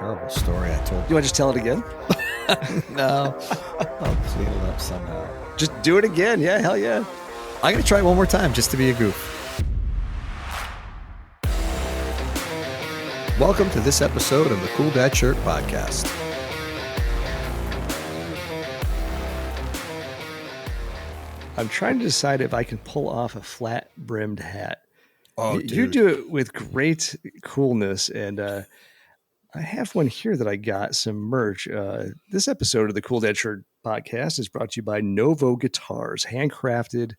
terrible story I told You want to just tell it again? No, I'll clean it up somehow. Just do it again. Yeah, hell yeah. I'm going to try it one more time just to be a goof. Welcome to this episode of the Cool Dad Shirt Podcast. I'm trying to decide if I can pull off a flat-brimmed hat. Oh, You do it with great coolness, and I have one here that I got, some merch. This episode of the Cool Dad Shirt Podcast is brought to you by Novo Guitars, handcrafted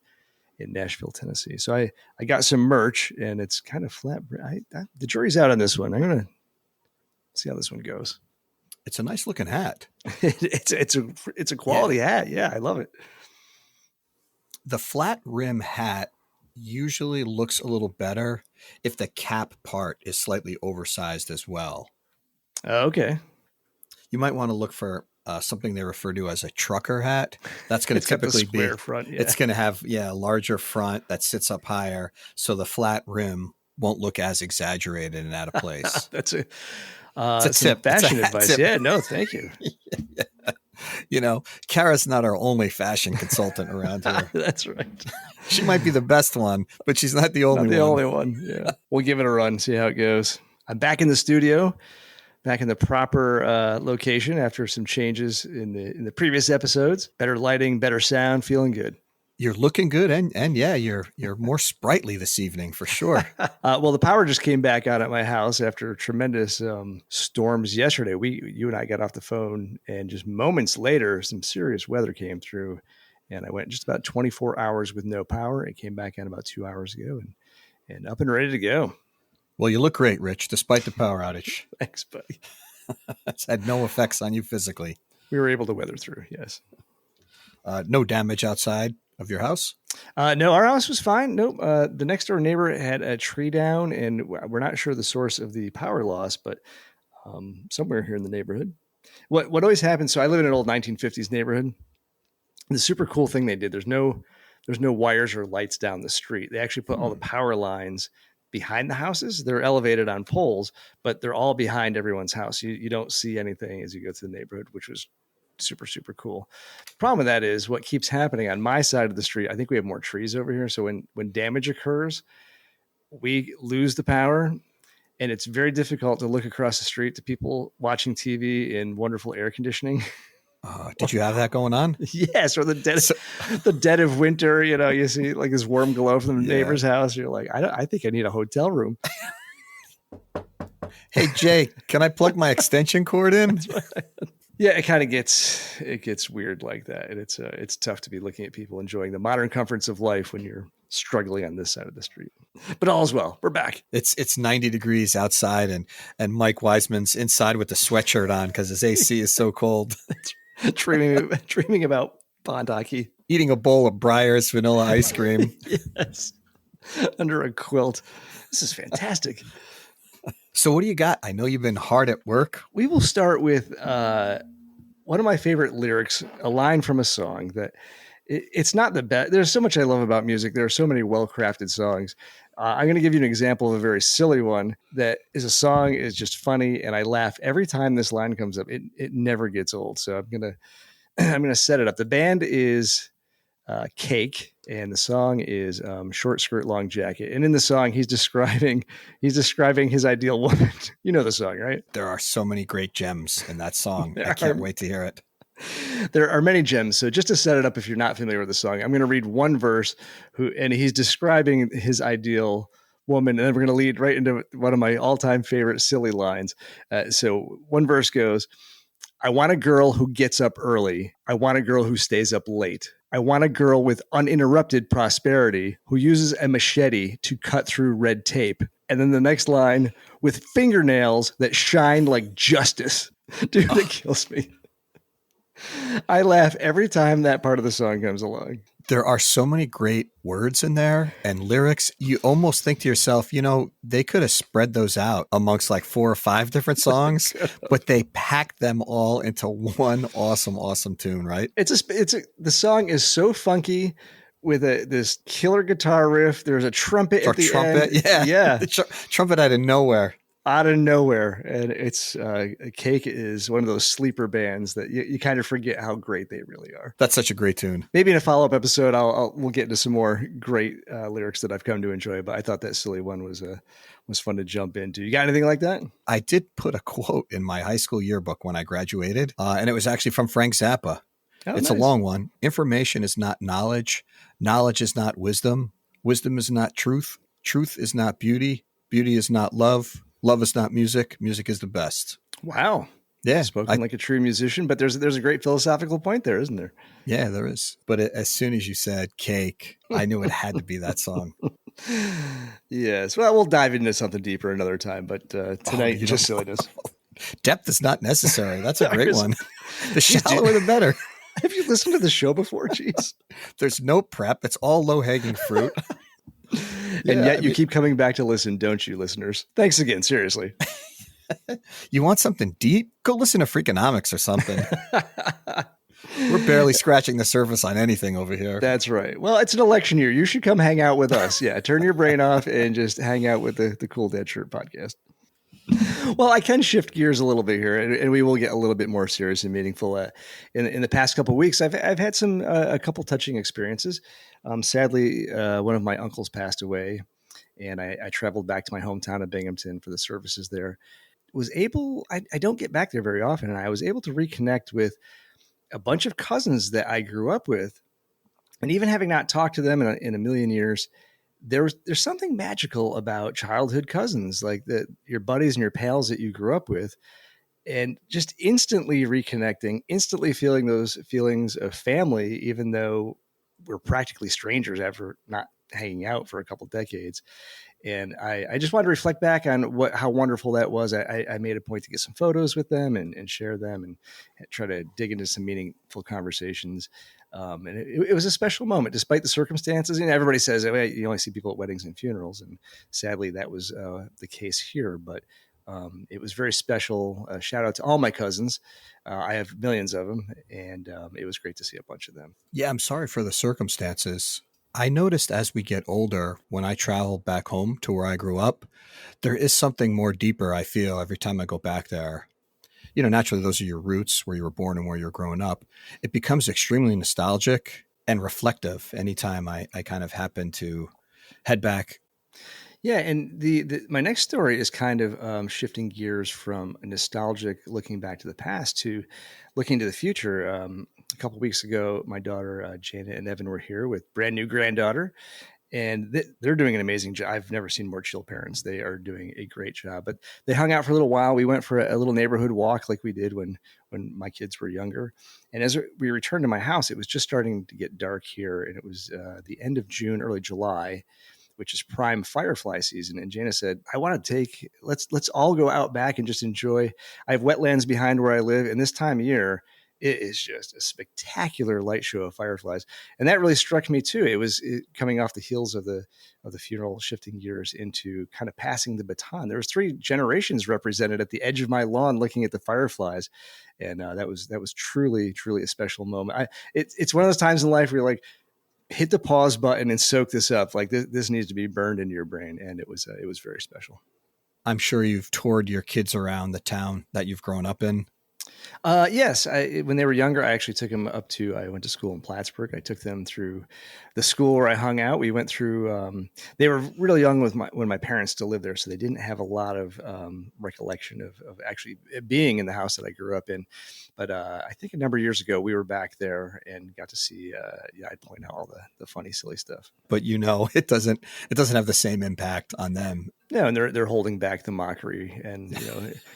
in Nashville, Tennessee. So I got some merch, and it's kind of flat. The jury's out on this one. I'm going to see how this one goes. It's a nice looking hat. It's a quality hat. Yeah, I love it. The flat rim hat usually looks a little better if the cap part is slightly oversized as well. Okay. You might want to look for something they refer to as a trucker hat. That's going to typically be front. Yeah. It's going to have a larger front that sits up higher, so the flat rim won't look as exaggerated and out of place. That's it's a tip. Fashion It's a advice. tip. Yeah. No, thank you. Yeah. You know, Kara's not our only fashion consultant around here. That's right. She might be the best one, but she's not the only one. Only one. Yeah. We'll give it a run, see how it goes. I'm back in the studio, back in the proper location after some changes in the previous episodes. Better lighting, better sound, feeling good. You're looking good, and yeah, you're more sprightly this evening for sure. Well, the power just came back on at my house after tremendous storms yesterday. You and I got off the phone, and just moments later, some serious weather came through, and I went just about 24 hours with no power. It came back on about 2 hours ago, and up and ready to go. Well, you look great, Rich, despite the power outage. Thanks, buddy. It's had no effects on you physically. We were able to weather through, yes. No damage outside of your house? No, our house was fine. Nope. The next door neighbor had a tree down, and we're not sure the source of the power loss, but somewhere here in the neighborhood. What always happens, so I live in an old 1950s neighborhood. The super cool thing they did, there's no wires or lights down the street. They actually put all the power lines behind the houses. They're elevated on poles, but they're all behind everyone's house. You don't see anything as you go through the neighborhood, which was super, super cool. The problem with that is what keeps happening on my side of the street. I think we have more trees over here. So when damage occurs, we lose the power, and it's very difficult to look across the street to people watching TV in wonderful air conditioning. Did you have that going on? Yes. Or the dead of winter, you see like this warm glow from the neighbor's house. You're like, I think I need a hotel room. Hey, Jay, can I plug my extension cord in? Yeah, it kind of gets weird like that. And it's tough to be looking at people enjoying the modern comforts of life when you're struggling on this side of the street. But all's well. We're back. It's 90 degrees outside, and Mike Wiseman's inside with the sweatshirt on because his AC is so cold. dreaming about pond hockey. Eating a bowl of Breyer's vanilla ice cream. Yes. Under a quilt. This is fantastic. So what do you got? I know you've been hard at work. We will start with one of my favorite lyrics, a line from a song that it's not the best. There's so much I love about music. There are so many well-crafted songs. I'm going to give you an example of a very silly one that is a song is just funny, and I laugh every time this line comes up. It never gets old. So I'm gonna set it up. The band is Cake, and the song is Short Skirt Long Jacket. And in the song, he's describing his ideal woman. You know the song, right? There are so many great gems in that song. I can't wait to hear it. There are many gems. So just to set it up, if you're not familiar with the song, I'm going to read one verse and he's describing his ideal woman. And then we're going to lead right into one of my all-time favorite silly lines. So one verse goes, I want a girl who gets up early. I want a girl who stays up late. I want a girl with uninterrupted prosperity who uses a machete to cut through red tape. And then the next line, with fingernails that shine like justice. Dude, it kills me. I laugh every time that part of the song comes along. There are so many great words in there and lyrics. You almost think to yourself, they could have spread those out amongst like 4 or 5 different songs, but they packed them all into one awesome tune, right? The song is so funky with this killer guitar riff. There's a trumpet at the end. Yeah. The trumpet out of nowhere. out of nowhere. And it's Cake is one of those sleeper bands that you kind of forget how great they really are. That's such a great tune. Maybe in a follow-up episode, we'll get into some more great lyrics that I've come to enjoy. But I thought that silly one was fun to jump into. You got anything like that? I did put a quote in my high school yearbook when I graduated, and it was actually from Frank Zappa. Oh, It's nice. a long one. Information is not knowledge. Knowledge is not wisdom. Wisdom is not truth. Truth is not beauty. Beauty is not love. Love is not music. Music is the best. Wow. Yeah. Spoken like a true musician, but there's a great philosophical point there, isn't there? Yeah, there is. But as soon as you said Cake, I knew it had to be that song. Yes. Well, we'll dive into something deeper another time, but tonight, just silliness. Depth is not necessary. That's a great one. The shallower, the better. Have you listened to the show before? Jeez. There's no prep. It's all low-hanging fruit. And yet you keep coming back to listen, don't you, listeners? Thanks again. Seriously. You want something deep? Go listen to Freakonomics or something. We're barely scratching the surface on anything over here. That's right. Well, it's an election year. You should come hang out with us. Yeah, turn your brain off and just hang out with the Cool Dad Shirt podcast. Well, I can shift gears a little bit here, and we will get a little bit more serious and meaningful. In the past couple of weeks, I've had a couple touching experiences. Sadly, one of my uncles passed away, and I traveled back to my hometown of Binghamton for the services there. I don't get back there very often, and I was able to reconnect with a bunch of cousins that I grew up with, and even having not talked to them in a million years, there's something magical about childhood cousins, like your buddies and your pals that you grew up with, and just instantly reconnecting, instantly feeling those feelings of family, even though we're practically strangers after not hanging out for a couple of decades. And I just wanted to reflect back on how wonderful that was. I made a point to get some photos with them and share them and try to dig into some meaningful conversations. And it was a special moment, despite the circumstances. And everybody says, oh, you only see people at weddings and funerals. And sadly, that was the case here. But it was very special. Shout out to all my cousins. I have millions of them. And it was great to see a bunch of them. Yeah, I'm sorry for the circumstances. I noticed as we get older, when I travel back home to where I grew up, there is something more deeper I feel every time I go back there. You know, naturally, those are your roots, where you were born and where you're growing up. It becomes extremely nostalgic and reflective anytime I kind of happen to head back. Yeah, and my next story is kind of shifting gears from a nostalgic looking back to the past to looking to the future. A couple of weeks ago, my daughter Janet and Evan were here with brand new granddaughter, and they're doing an amazing job. I've never seen more chill parents. They are doing a great job. But they hung out for a little while. We went for a little neighborhood walk like we did when my kids were younger. And as we returned to my house, it was just starting to get dark here, and it was the end of June, early July, which is prime firefly season. And Jana said, I want to let's all go out back and just enjoy. I have wetlands behind where I live. And this time of year, it is just a spectacular light show of fireflies. And that really struck me too. It was coming off the heels of the funeral, shifting gears into kind of passing the baton. There was 3 generations represented at the edge of my lawn, looking at the fireflies. And that was truly, truly a special moment. It's one of those times in life where you're like, hit the pause button and soak this up. Like this needs to be burned into your brain. And it was very special. I'm sure you've toured your kids around the town that you've grown up in. Yes. When they were younger, I actually took them I went to school in Plattsburgh. I took them through the school where I hung out. We went through, they were really young when my parents still lived there. So they didn't have a lot of recollection of actually being in the house that I grew up in. But I think a number of years ago, we were back there and got to see, I'd point out all the funny, silly stuff. But it doesn't have the same impact on them. No, and they're holding back the mockery and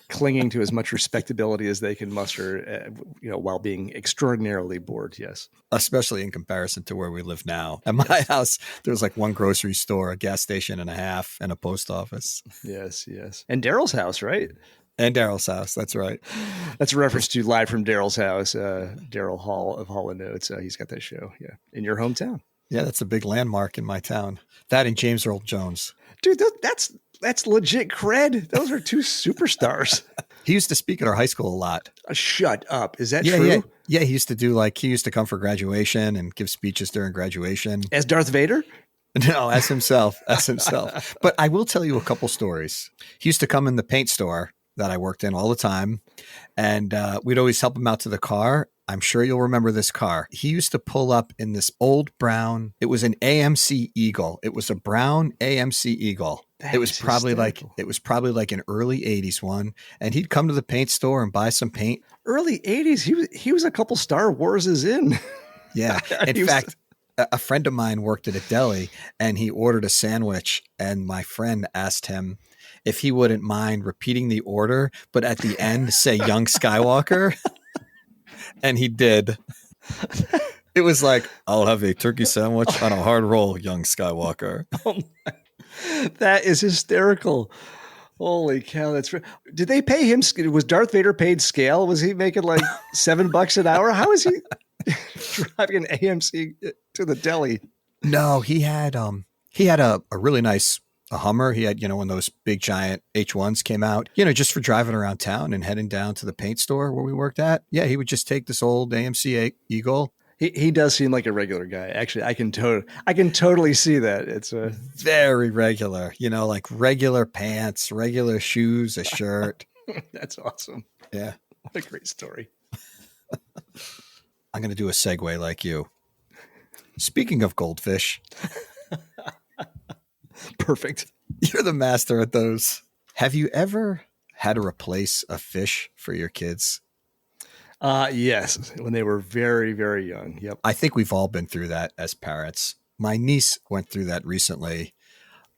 clinging to as much respectability as they can muster, while being extraordinarily bored. Yes, especially in comparison to where we live now. At my house, there's like one grocery store, a gas station and a half, and a post office. Yes, and Daryl's house, right? And Daryl's house. That's right. That's a reference to Live from Daryl's House. Daryl Hall of Hall & Oates. He's got that show. Yeah, in your hometown. Yeah, that's a big landmark in my town. That and James Earl Jones. Dude, that's legit cred. Those are 2 superstars. He used to speak at our high school a lot. Shut up. Is that true? Yeah. He used to come for graduation and give speeches during graduation. As Darth Vader? No, as himself, as himself. But I will tell you a couple stories. He used to come in the paint store that I worked in all the time, and we'd always help him out to the car. I'm sure you'll remember this car. He used to pull up in this old brown, it was an AMC Eagle. It was a brown AMC Eagle. That It was is probably hysterical. like an early 80s one. And he'd come to the paint store and buy some paint. Early 80s, he was a couple Star Warses in. Yeah. In He was- fact, a friend of mine worked at a deli and he ordered a sandwich. And my friend asked him if he wouldn't mind repeating the order, but at the end say young Skywalker. And he did. It was like, I'll have a turkey sandwich on a hard roll, young Skywalker. oh that is hysterical. Holy cow, did they pay him? Was Darth Vader paid scale? Was he making like $7 an hour? How is he driving an AMC to the deli? No, he had a really nice a Hummer. He had, when those big giant H1s came out, just for driving around town and heading down to the paint store where we worked at. Yeah, he would just take this old AMC Eagle. He does seem like a regular guy. Actually, I can totally see that. It's very regular, like regular pants, regular shoes, a shirt. That's awesome. Yeah. What a great story. I'm going to do a segue like you. Speaking of goldfish. Perfect. You're the master at those. Have you ever had to replace a fish for your kids? Yes, when they were very, very young. Yep. I think we've all been through that as parents. My niece went through that recently,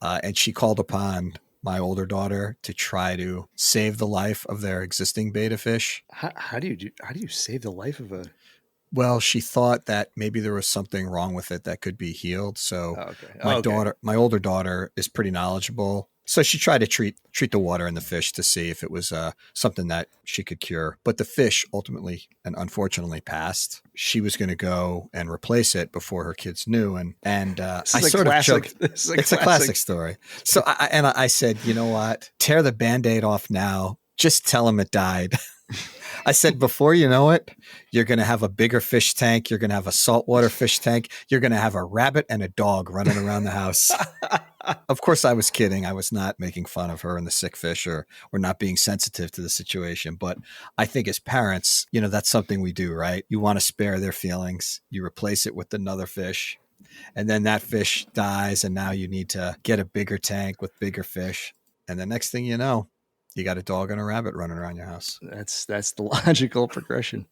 and she called upon my older daughter to try to save the life of their existing betta fish. How do you save the life of a? Well, she thought that maybe there was something wrong with it that could be healed. So okay. My older daughter is pretty knowledgeable. So she tried to treat the water and the fish to see if it was something that she could cure. But the fish ultimately and unfortunately passed. She was going to go and replace it before her kids knew. And I sort of joked. It's a classic story. So I said, you know what? Tear the Band-Aid off now. Just tell them it died. I said, before you know it, you're going to have a bigger fish tank. You're going to have a saltwater fish tank. You're going to have a rabbit and a dog running around the house. Of course, I was kidding. I was not making fun of her and the sick fish or not being sensitive to the situation. But I think as parents, that's something we do, right? You want to spare their feelings. You replace it with another fish. And then that fish dies. And now you need to get a bigger tank with bigger fish. And the next thing you know, you got a dog and a rabbit running around your house. That's the logical progression.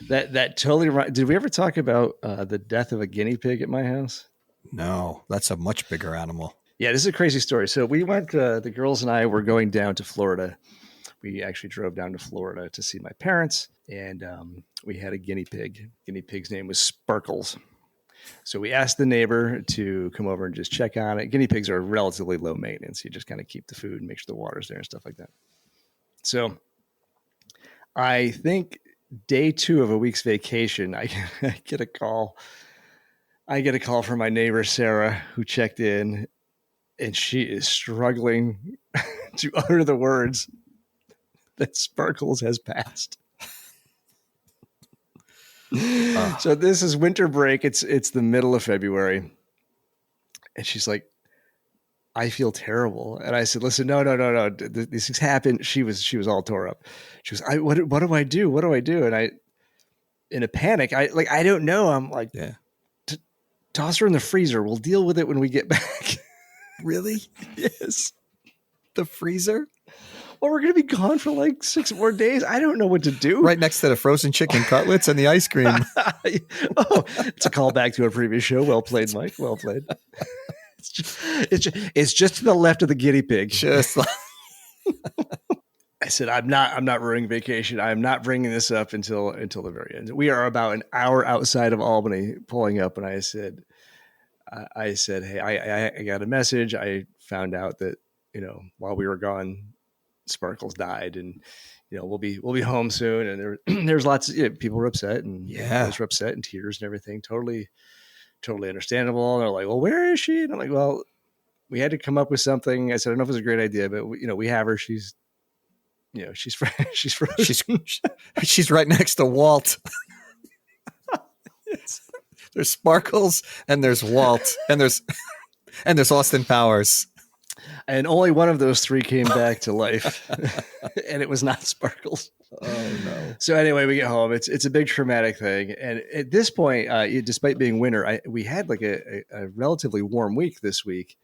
That totally right. Did we ever talk about the death of a guinea pig at my house? No, that's a much bigger animal. Yeah, this is a crazy story. So we went, the girls and I were going down to Florida. We actually drove down to Florida to see my parents, and we had a guinea pig. Guinea pig's name was Sparkles. So we asked the neighbor to come over and just check on it. Guinea pigs are relatively low maintenance. You just kind of keep the food and make sure the water's there and stuff like that. So I think day 2 of a week's vacation, I get a call. I get a call from my neighbor, Sarah, who checked in, and she is struggling to utter the words that Sparkles has passed. So this is winter break. It's the middle of February. And she's like, I feel terrible. And I said, listen, no. These things happen. She was all tore up. She was, what do I do? What do I do? And I, in a panic, I don't know. I'm like, yeah. Toss her in the freezer. We'll deal with it when we get back. Really? Yes. The freezer? Well, we're going to be gone for like 6 more days. I don't know what to do. Right next to the frozen chicken cutlets and the ice cream. Oh, it's a callback to a previous show. Well played, Mike. Well played. It's just to the left of the guinea pig. Just like I said, I'm not ruining vacation. I'm not bringing this up until the very end. We are about an hour outside of Albany pulling up. And I said, hey, I got a message. I found out that, while we were gone, Sparkles died, and we'll be home soon. And there's lots of people were upset, and others were upset, and tears and everything. Totally understandable. And they're like, well, where is she? And I'm like, well, we had to come up with something. I said, I don't know if it was a great idea, but we have her. She's she's she's right next to Walt. There's Sparkles and there's Walt and there's Austin Powers. And only one of those three came back to life, and it was not Sparkles. Oh no! So anyway, we get home. It's a big traumatic thing, and at this point, despite being winter, we had like a relatively warm week this week.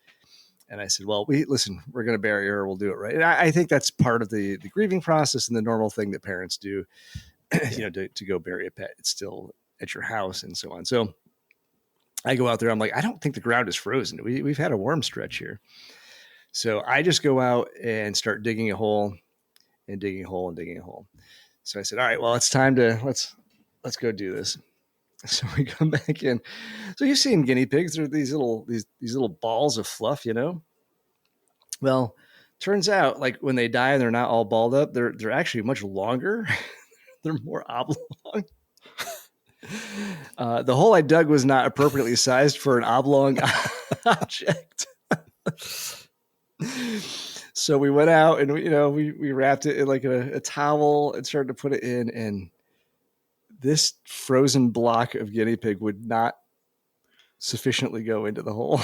And I said, "Well, we're going to bury her. We'll do it right." And I think that's part of the grieving process and the normal thing that parents do, to go bury a pet. It's still at your house and so on. So I go out there. I'm like, I don't think the ground is frozen. We've had a warm stretch here. So I just go out and start digging a hole and digging a hole and digging a hole. So I said, all right, well, it's time to let's go do this. So we come back in. So you've seen guinea pigs. They're these little balls of fluff, Well, turns out like when they die and they're not all balled up, they're actually much longer. They're more oblong. The hole I dug was not appropriately sized for an oblong object. So we went out and we wrapped it in like a towel and started to put it in, and this frozen block of guinea pig would not sufficiently go into the hole.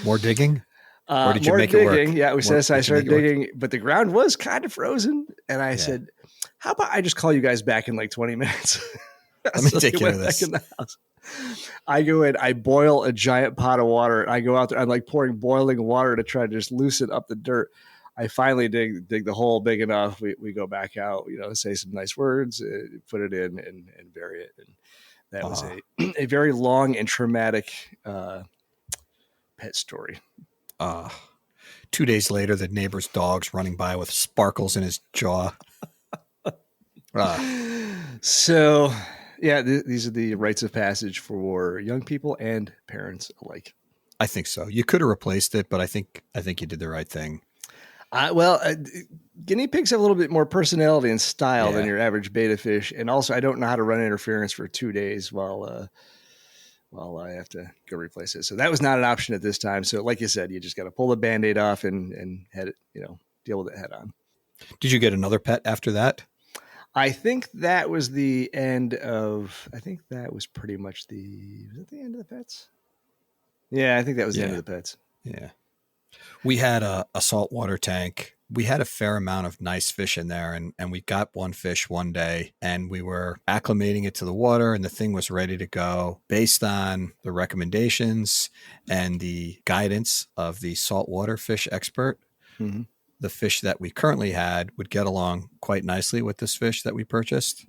More digging? Or did you make it work? Yeah, I started digging, but the ground was kind of frozen. And I said, how about I just call you guys back in like 20 minutes? Let me take care of this. Back in the house. I go in, I boil a giant pot of water. I go out there, I'm like pouring boiling water to try to just loosen up the dirt. I finally dig the hole big enough. We go back out, say some nice words, put it in and bury it. And that was a very long and traumatic pet story. 2 days later, the neighbor's dog's running by with Sparkles in his jaw. So, yeah, these are the rites of passage for young people and parents alike. I think so. You could have replaced it, but I think you did the right thing. Guinea pigs have a little bit more personality and style than your average betta fish. And also, I don't know how to run interference for 2 days while I have to go replace it. So that was not an option at this time. So like you said, you just got to pull the Band-Aid off and head it, deal with it head on. Did you get another pet after that? I think that was the end of, I think that was pretty much was it the end of the pets? Yeah, I think that was the end of the pets. Yeah. We had a saltwater tank. We had a fair amount of nice fish in there, and we got one fish one day, and we were acclimating it to the water, and the thing was ready to go based on the recommendations and the guidance of the saltwater fish expert. Mm-hmm. The fish that we currently had would get along quite nicely with this fish that we purchased.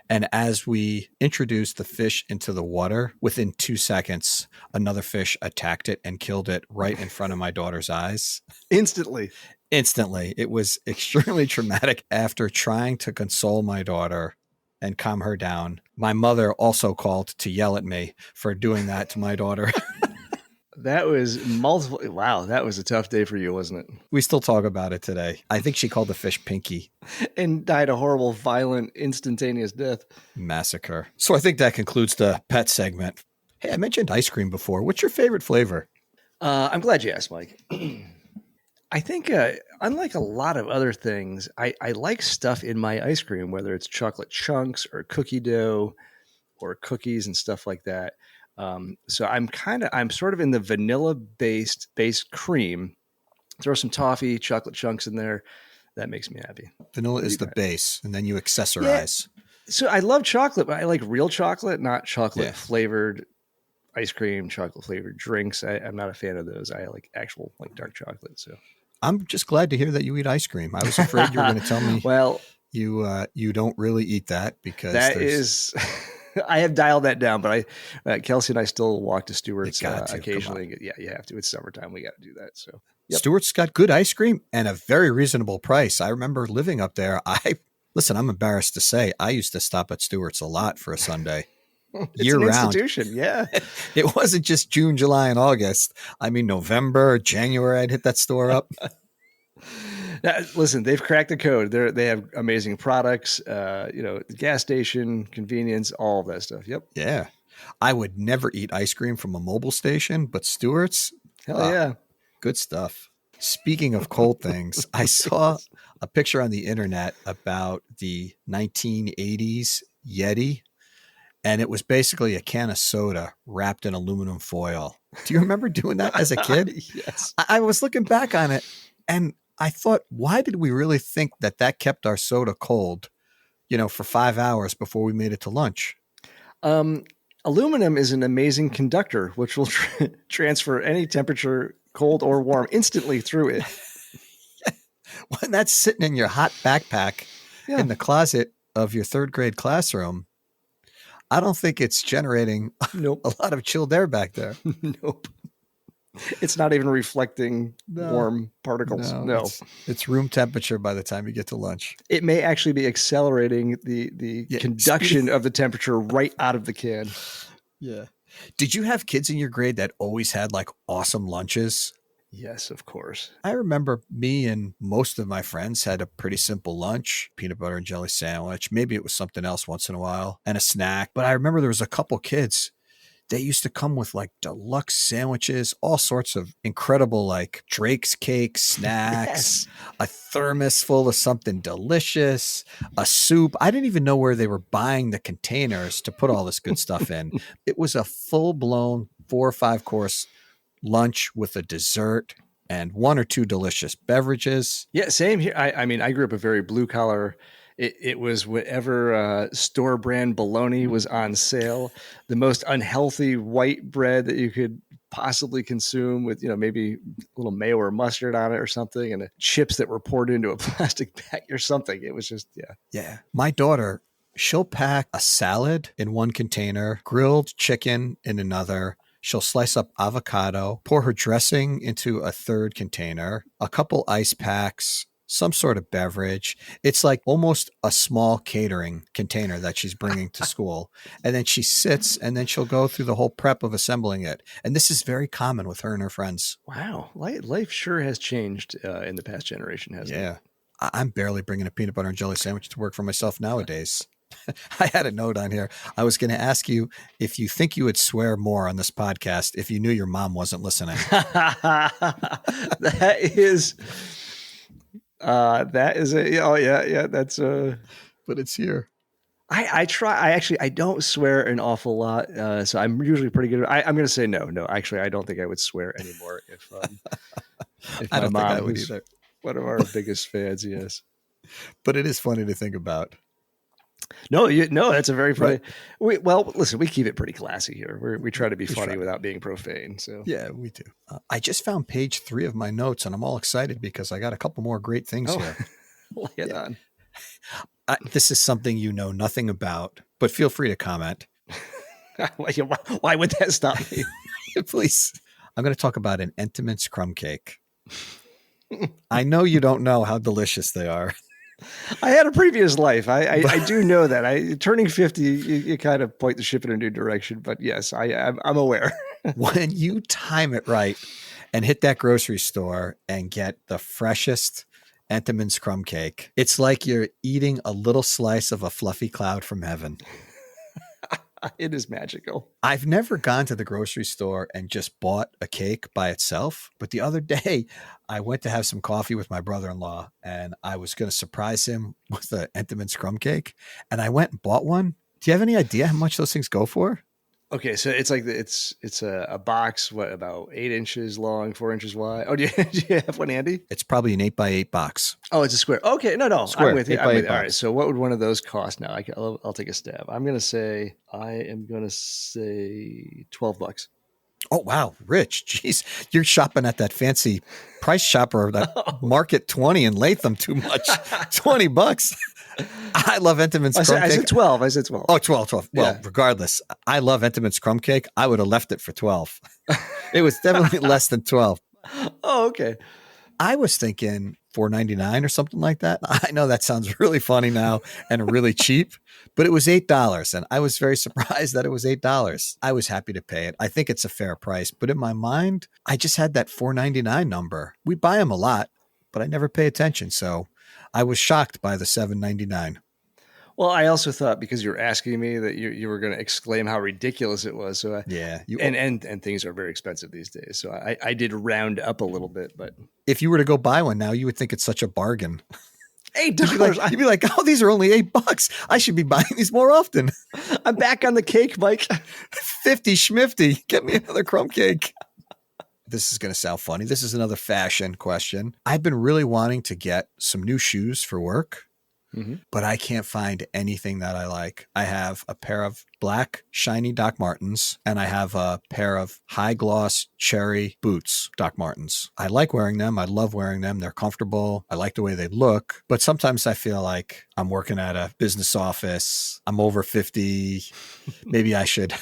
And as we introduced the fish into the water, within 2 seconds, another fish attacked it and killed it right in front of my daughter's eyes. Instantly. It was extremely traumatic. After trying to console my daughter and calm her down, my mother also called to yell at me for doing that to my daughter. That was multiple. Wow, that was a tough day for you, wasn't it? We still talk about it today. I think she called the fish Pinky. And died a horrible, violent, instantaneous death. Massacre. So I think that concludes the pet segment. Hey, I mentioned ice cream before. What's your favorite flavor? I'm glad you asked, Mike. I think, unlike a lot of other things, I like stuff in my ice cream, whether it's chocolate chunks or cookie dough or cookies and stuff like that. So I'm sort of in the vanilla base cream. Throw some toffee, chocolate chunks in there. That makes me happy. Vanilla is the base, and then you accessorize. Yeah. So I love chocolate, but I like real chocolate, not chocolate flavored ice cream, chocolate flavored drinks. I'm not a fan of those. I like actual dark chocolate. So I'm just glad to hear that you eat ice cream. I was afraid you were going to tell me. Well, you don't really eat that because that is. I have dialed that down, but Kelsey and I still walk to Stewart's occasionally. Yeah, you have to. It's summertime. We got to do that. So Stewart's got good ice cream and a very reasonable price. I remember living up there. I'm embarrassed to say I used to stop at Stewart's a lot for a Sunday. Year round. Institution, yeah. It wasn't just June, July, and August. I mean, November, January, I'd hit that store up. Listen, they've cracked the code. They have amazing products, gas station, convenience, all of that stuff. Yep. Yeah. I would never eat ice cream from a mobile station, but Stewart's, hell yeah. Good stuff. Speaking of cold things, I saw a picture on the internet about the 1980s Yeti. and it was basically a can of soda wrapped in aluminum foil. Do you remember doing that as a kid? Yes. I was looking back on it, and I thought, why did we really think that kept our soda cold, for 5 hours before we made it to lunch? Aluminum is an amazing conductor, which will transfer any temperature, cold or warm, instantly through it. When that's sitting in your hot backpack in the closet of your third grade classroom, I don't think it's generating Nope. a lot of chilled air back there. Nope. It's not even reflecting warm particles. No. It's room temperature by the time you get to lunch. It may actually be accelerating the conduction of the temperature right out of the can. Yeah. Did you have kids in your grade that always had like awesome lunches? Yes, of course. I remember me and most of my friends had a pretty simple lunch, peanut butter and jelly sandwich. Maybe it was something else once in a while and a snack. But I remember there was a couple kids. They used to come with like deluxe sandwiches, all sorts of incredible like Drake's cake snacks, a thermos full of something delicious, a soup. I didn't even know where they were buying the containers to put all this good stuff in. It was a full-blown 4 or 5 course lunch with a dessert and 1 or 2 delicious beverages. Yeah, same here. I mean, I grew up a very blue collar. It was whatever store brand bologna was on sale, the most unhealthy white bread that you could possibly consume with, maybe a little mayo or mustard on it or something, and chips that were poured into a plastic bag or something. It was just, Yeah. My daughter, she'll pack a salad in one container, grilled chicken in another. She'll slice up avocado, pour her dressing into a third container, a couple ice packs, some sort of beverage. It's like almost a small catering container that she's bringing to school. And then she sits and then she'll go through the whole prep of assembling it. And this is very common with her and her friends. Wow. Life sure has changed in the past generation, hasn't it? Yeah. I'm barely bringing a peanut butter and jelly sandwich to work for myself nowadays. I had a note on here. I was going to ask you if you think you would swear more on this podcast if you knew your mom wasn't listening. That is that's but it's here. I try. I don't swear an awful lot, so I'm usually pretty good. I'm going to say no. Actually, I don't think I would swear anymore if I my don't mom, think I would who's either. one of our biggest fans, yes. But it is funny to think about. No, that's a very funny. Right. Listen, we keep it pretty classy here. We try to be funny without being profane. So yeah, we do. I just found page 3 of my notes, and I'm all excited because I got a couple more great things here. Lay it on. This is something you know nothing about, but feel free to comment. Why would that stop me? Please. I'm going to talk about an Entenmann's crumb cake. I know you don't know how delicious they are. I had a previous life. I do know that. Turning 50, you kind of point the ship in a new direction. But yes, I'm aware. When you time it right and hit that grocery store and get the freshest Entenmann's crumb cake, it's like you're eating a little slice of a fluffy cloud from heaven. It is magical. I've never gone to the grocery store and just bought a cake by itself. But the other day, I went to have some coffee with my brother-in-law, and I was going to surprise him with the Entenmann's crumb cake. And I went and bought one. Do you have any idea how much those things go for? Okay, so it's like it's a box. What, about 8 inches long, 4 inches wide? Oh, do you have one handy? It's probably an 8x8 box. Oh, it's a square. Okay, no, Square, I'm with you. 8x8 all right, so what would one of those cost now? I'll take a stab. I am gonna say $12. Oh, wow. Rich. Jeez. You're shopping at that fancy price shopper that Market 20 in Latham too much. $20. I love Entenmann's crumb cake. I said 12. I said 12. Oh, 12. Well, regardless, I love Entenmann's crumb cake. I would have left it for 12. It was definitely less than 12. Oh, okay. I was thinking $4.99 or something like that. I know that sounds really funny now and really cheap, but it was $8, and I was very surprised that it was $8. I was happy to pay it. I think it's a fair price, but in my mind, I just had that $4.99 number. We buy them a lot, but I never pay attention, so I was shocked by the $7.99. Well, I also thought, because you were asking me, that you were going to exclaim how ridiculous it was. So and things are very expensive these days. So I did round up a little bit, but if you were to go buy one now, you would think it's such a bargain. $8. You'd be like, oh, these are only $8. I should be buying these more often. I'm back on the cake, Mike. 50 schmifty. Get me another crumb cake. This is going to sound funny. This is another fashion question. I've been really wanting to get some new shoes for work, but I can't find anything that I like. I have a pair of black, shiny Doc Martens, and I have a pair of high gloss cherry boots, Doc Martens. I like wearing them. I love wearing them. They're comfortable. I like the way they look, but sometimes I feel like I'm working at a business office. I'm over 50. Maybe I should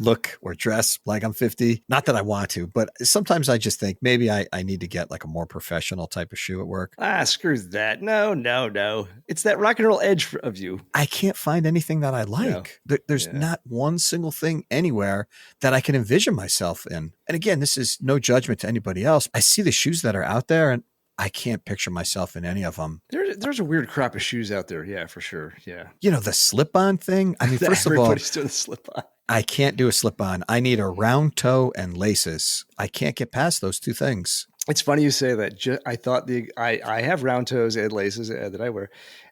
look or dress like I'm 50. Not that I want to, but sometimes I just think maybe I need to get like a more professional type of shoe at work. Screw that. No. It's that rock and roll edge of you. I can't find anything that I like. No. There's not one single thing anywhere that I can envision myself in. And again, this is no judgment to anybody else. I see the shoes that are out there and I can't picture myself in any of them. There's a weird crop of shoes out there. Yeah, for sure. Yeah. You know, the slip-on thing. I mean, first of all, everybody's doing the slip-on. I can't do a slip-on. I need a round toe and laces. I can't get past those two things. It's funny you say that. I thought I have round toes and laces that I wear.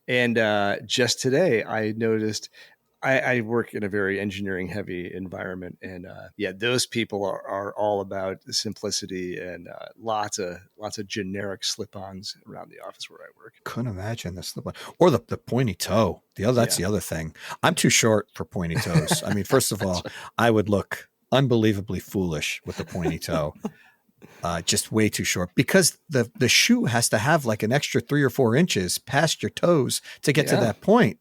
And just today I noticed I work in a very engineering heavy environment. And those people are all about simplicity and lots of generic slip-ons around the office where I work. Couldn't imagine the slip-on or the pointy toe. That's the other thing. I'm too short for pointy toes. I mean, first of all, I would look unbelievably foolish with the pointy toe. Just way too short because the shoe has to have like an extra 3 or 4 inches past your toes to get to that point.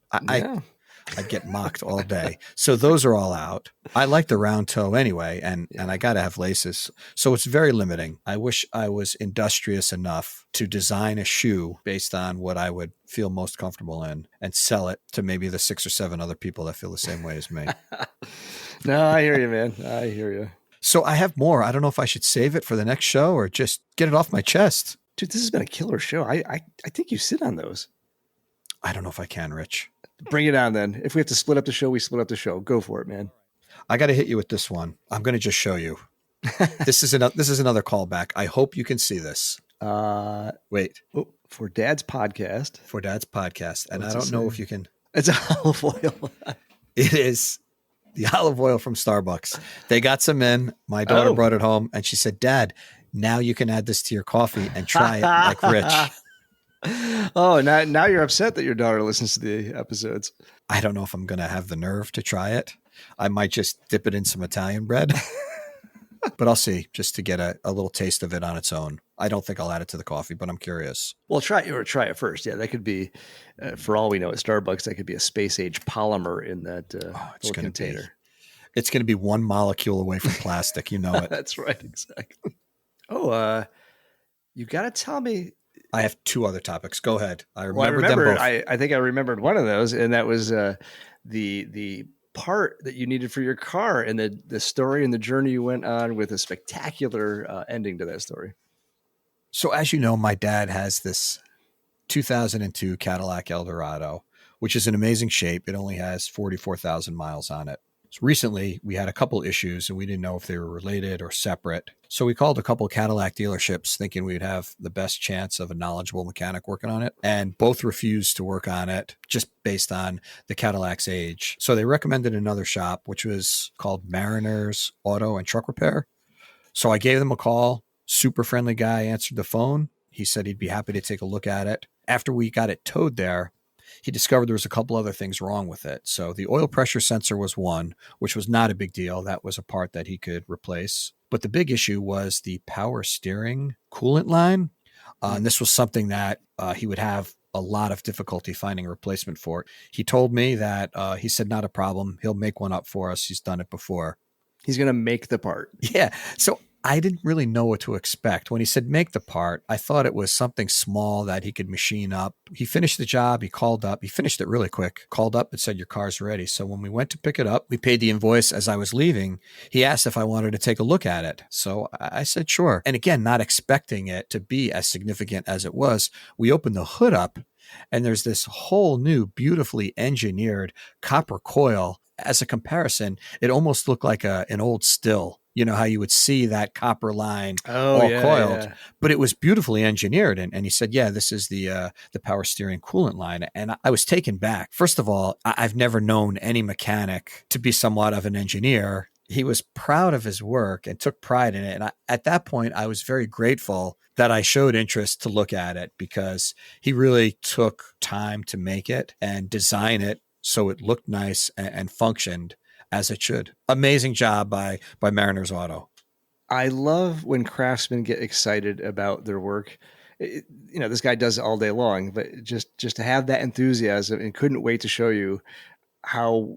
I get mocked all day. So those are all out. I like the round toe anyway, and I got to have laces. So it's very limiting. I wish I was industrious enough to design a shoe based on what I would feel most comfortable in and sell it to maybe the 6 or 7 other people that feel the same way as me. No, I hear you, man. I hear you. So I have more. I don't know if I should save it for the next show or just get it off my chest. Dude, this has been a killer show. I think you sit on those. I don't know if I can, Rich. Bring it on then. If we have to split up the show, we split up the show. Go for it, man. I got to hit you with this one. I'm going to just show you. This is another callback. I hope you can see this. Wait. For Dad's podcast. For Dad's podcast. And I don't know if you can. It's olive oil. It is the olive oil from Starbucks. They got some in. My daughter brought it home and she said, Dad, now you can add this to your coffee and try it like Rich. Oh, now you're upset that your daughter listens to the episodes. I don't know if I'm going to have the nerve to try it. I might just dip it in some Italian bread, but I'll see just to get a little taste of it on its own. I don't think I'll add it to the coffee, but I'm curious. Well, try it first. Yeah, that could be, for all we know at Starbucks, that could be a space age polymer in that little container. It's going to be 1 molecule away from plastic. You know it. That's right. Exactly. Oh, you got to tell me. I have 2 other topics. Go ahead. I remember them both. I think I remembered one of those, and that was the part that you needed for your car and the story and the journey you went on with a spectacular ending to that story. So as you know, my dad has this 2002 Cadillac Eldorado, which is in amazing shape. It only has 44,000 miles on it. So recently, we had a couple issues and we didn't know if they were related or separate. So we called a couple Cadillac dealerships thinking we'd have the best chance of a knowledgeable mechanic working on it. And both refused to work on it just based on the Cadillac's age. So they recommended another shop, which was called Mariners Auto and Truck Repair. So I gave them a call. Super friendly guy answered the phone. He said he'd be happy to take a look at it. After we got it towed there, he discovered there was a couple other things wrong with it. So the oil pressure sensor was one, which was not a big deal. That was a part that he could replace. But the big issue was the power steering coolant line. And this was something that he would have a lot of difficulty finding a replacement for. He told me that he said, not a problem. He'll make one up for us. He's done it before. He's going to make the part. Yeah. So I didn't really know what to expect. When he said make the part, I thought it was something small that he could machine up. He finished the job. He called up. He finished it really quick, called up and said, your car's ready. So when we went to pick it up, we paid the invoice. As I was leaving, he asked if I wanted to take a look at it. So I said, sure. And again, not expecting it to be as significant as it was, we opened the hood up and there's this whole new, beautifully engineered copper coil. As a comparison, it almost looked like an old still. You know how you would see that copper line Oh all yeah, coiled, yeah. but it was beautifully engineered. And he said, yeah, this is the power steering coolant line. And I was taken back. First of all, I've never known any mechanic to be somewhat of an engineer. He was proud of his work and took pride in it. And at that point, I was very grateful that I showed interest to look at it, because he really took time to make it and design it so it looked nice and functioned as it should. Amazing job by Mariners Auto. I love when craftsmen get excited about their work. This guy does it all day long, but just to have that enthusiasm and couldn't wait to show you how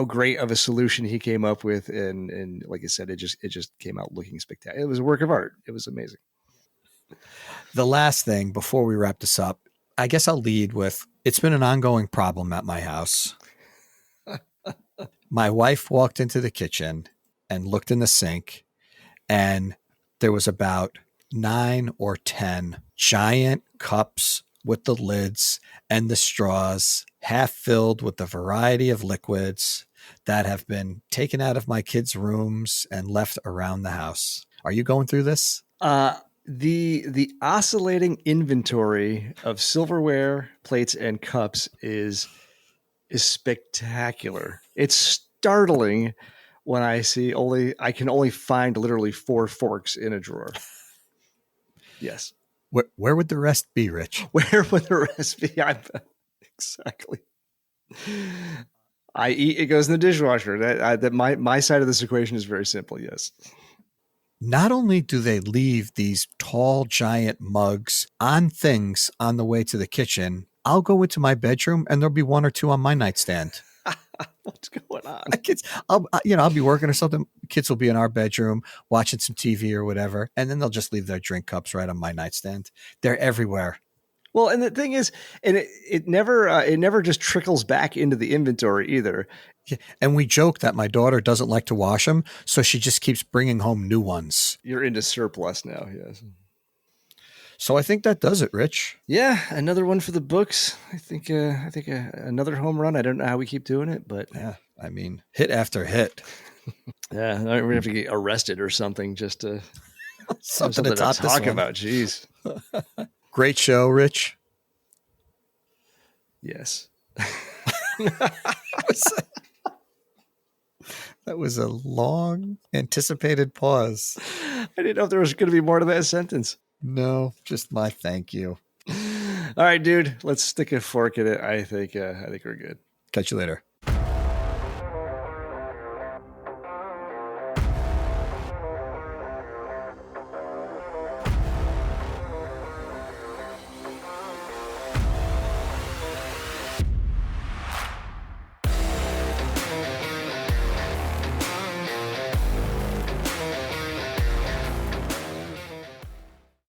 great of a solution he came up with, and like I said, it just came out looking spectacular. It was a work of art. It was amazing. The last thing before we wrap this up, I guess I'll lead with, it's been an ongoing problem at my house. My wife walked into the kitchen and looked in the sink, and there was about 9 or 10 giant cups with the lids and the straws half filled with a variety of liquids that have been taken out of my kids' rooms and left around the house. Are you going through this? The oscillating inventory of silverware, plates, and cups is spectacular. It's startling when I can only find literally 4 forks in a drawer. Yes. Where would the rest be, Rich? Where would the rest be? Exactly. I eat, it goes in the dishwasher. That my side of this equation is very simple. Yes. Not only do they leave these tall, giant mugs on things on the way to the kitchen, I'll go into my bedroom and there'll be 1 or 2 on my nightstand. What's going on? Kids, I'll be working or something. Kids will be in our bedroom watching some TV or whatever, and then they'll just leave their drink cups right on my nightstand. They're everywhere. Well, and the thing is, and it never just trickles back into the inventory either. Yeah. And we joke that my daughter doesn't like to wash them, so she just keeps bringing home new ones. You're into surplus now, yes. So I think that does it, Rich. Yeah, another one for the books. I think another home run. I don't know how we keep doing it, but yeah, I mean, hit after hit. Yeah, we're gonna have to get arrested or something just to something to talk about. Jeez. Great show, Rich. Yes. That was a long anticipated pause. I didn't know if there was going to be more to that sentence. No, just my thank you. All right, dude, let's stick a fork in it. I think we're good. Catch you later.